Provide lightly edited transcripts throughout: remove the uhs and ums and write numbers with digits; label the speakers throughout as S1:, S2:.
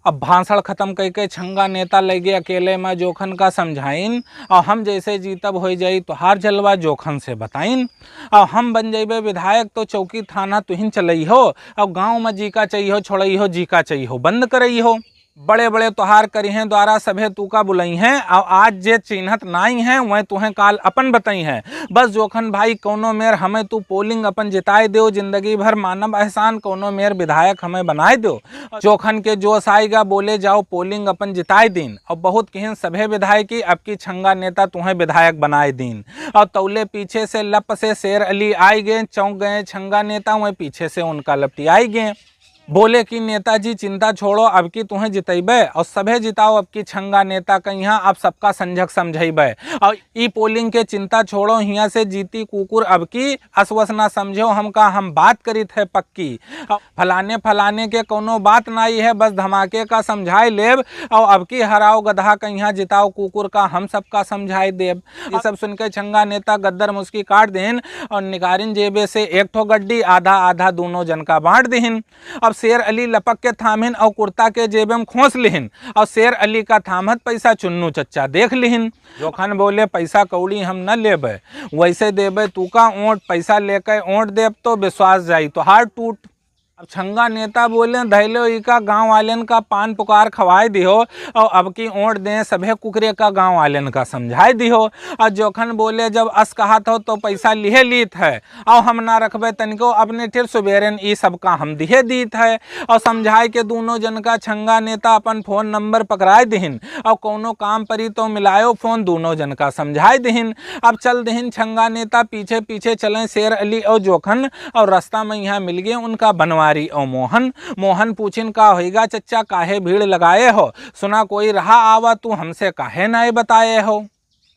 S1: अब भाषण खत्म करके छंगा नेता लगे अकेले में जोखन का समझाइन, और हम जैसे जीतब हो जाई तो हार जलवा जोखन से बताइन। और हम बन जेबे विधायक तो चौकी थाना तुहिन चलई हो, और गाँव में जीका चाहिए हो छोड़ई हो, जीका चाहिए हो बंद करई हो। बड़े बड़े त्योहार करी हैं द्वारा सभे तू का बुलई हैं, और आज जे चिन्हत नाई हैं वह तुहें काल अपन बताई हैं। बस जोखन भाई कोनो मेर हमें तू पोलिंग अपन जिताए दो, जिंदगी भर मानव एहसान कोनो मेर विधायक हमें बनाए दो। जोखन के जोश आएगा बोले जाओ पोलिंग अपन जिताए दिन, और बहुत कहें सभे विधायकी अब की छंगा नेता तुम्हें विधायक बनाए दिन। और तौले पीछे से लप से शेर अली आए गए, चौंक गए छंगा नेता, वह पीछे से उनका लपटी आई गए। बोले कि नेताजी चिंता छोड़ो अब की तुम्हें जितेबे, और सभे जिताओ अब की छंगा नेता का यहाँ अब सबका संझक समझेबे। और ई पोलिंग के चिंता छोड़ो हिया से जीती कुकुर अब की असवस ना समझो, हमका हम बात करी थे पक्की। फलाने फलाने के कोनो बात नहीं है, बस धमाके का समझाए लेब, और अब की हराओ गधा का यहाँ जिताओ कुकुर का हम सबका समझाए देब। ये सब सुन के छंगा नेता गद्दर मुस्की काट देन, और निकारिन जेबे से एक ठो गड्डी आधा आधा दोनों जन का बांट देहिन। अब शेर अली लपक के थामिन और कुर्ता के जेब में खोस लिहिन, और शेर अली का थामत पैसा चुन्नू चच्चा देख लिहिन। जोखन बोले पैसा कौड़ी हम न लेबे, वैसे देबे तू का ओंट, पैसा लेके ओंट देब तो विश्वास जाई तो हार टूट। अब छंगा नेता बोले धैलो ई का गाँव वालेन का पान पुकार खवाए दिहो, और अब की ओंट दें सभे कुकरे का गाँव वालेन का समझाए दिहो। और जोखन बोले जब अस कहत हो तो पैसा लिहे लीत है, और हम ना रखबे तनिको अपने ठिर सुबेरन ई सबका हम दिहे दीत है। और समझाए के दोनों जन का छंगा नेता अपन फोन नंबर पकड़ाए दिहिन, और कोनो काम परी तो मिलायो फोन दोनों जन का समझाए दिहिन। अब चल दिहिन छंगा नेता पीछे पीछे चलें शेर अली और जोखन, और रास्ता में यहाँ मिल गए उनका बनवा और मोहन। मोहन पूछिन का होएगा चच्चा काहे भीड़ लगाए हो, सुना कोई रहा आवा तू हमसे काहे नहीं बताए हो।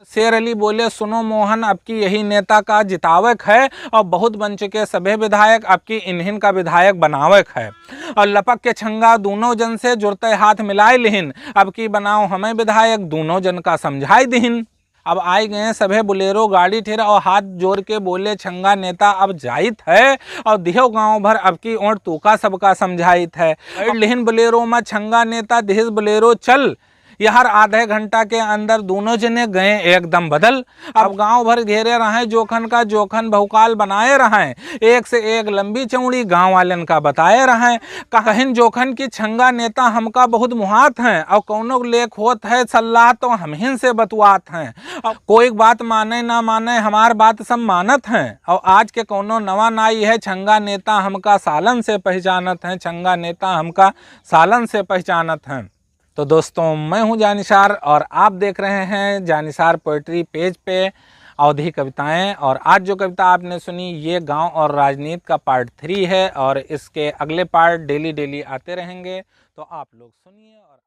S1: शेर अली बोले सुनो मोहन अब की यही नेता का जितावक है, और बहुत बन चुके सभे विधायक अब की इन्हिन का विधायक बनावक है। और लपक के छंगा दोनों जन से जुड़ते हाथ मिलाए लिहिन, अब की बनाओ हमें विधायक दोनों जन का समझाई दिहिन। अब आए गए सभे बुलेरो गाड़ी ठेरा, और हाथ जोड़ के बोले छंगा नेता अब जाइत है, और दिहो गांव भर अब की ओंट तू का सबका समझाइत है। लिहिन बुलेरो में छंगा नेता दिहिस बुलेरो चल, यार आधे घंटा के अंदर दोनों जने गए एकदम बदल। अब गांव भर घेरे रहे जोखन का, जोखन बहुकाल बनाए रहे, एक से एक लंबी चौड़ी गांव वालन का बताए रहे। कहिन जोखन की छंगा नेता हमका बहुत मुहात हैं, और कौनो लेख होत है सलाह तो हम हिन से बतवात हैं, और कोई बात माने ना माने हमार बात सब मानत हैं। और आज के कौनो नवा नाई है छंगा नेता हमका सालन से पहचानत हैं, छंगा नेता हमका सालन से पहचानत हैं। तो दोस्तों मैं हूं जानिसार, और आप देख रहे हैं जानिसार पोएट्री पेज पे अवधी कविताएं। और आज जो कविता आपने सुनी ये गांव और राजनीति का पार्ट 3 है, और इसके अगले पार्ट डेली आते रहेंगे, तो आप लोग सुनिए और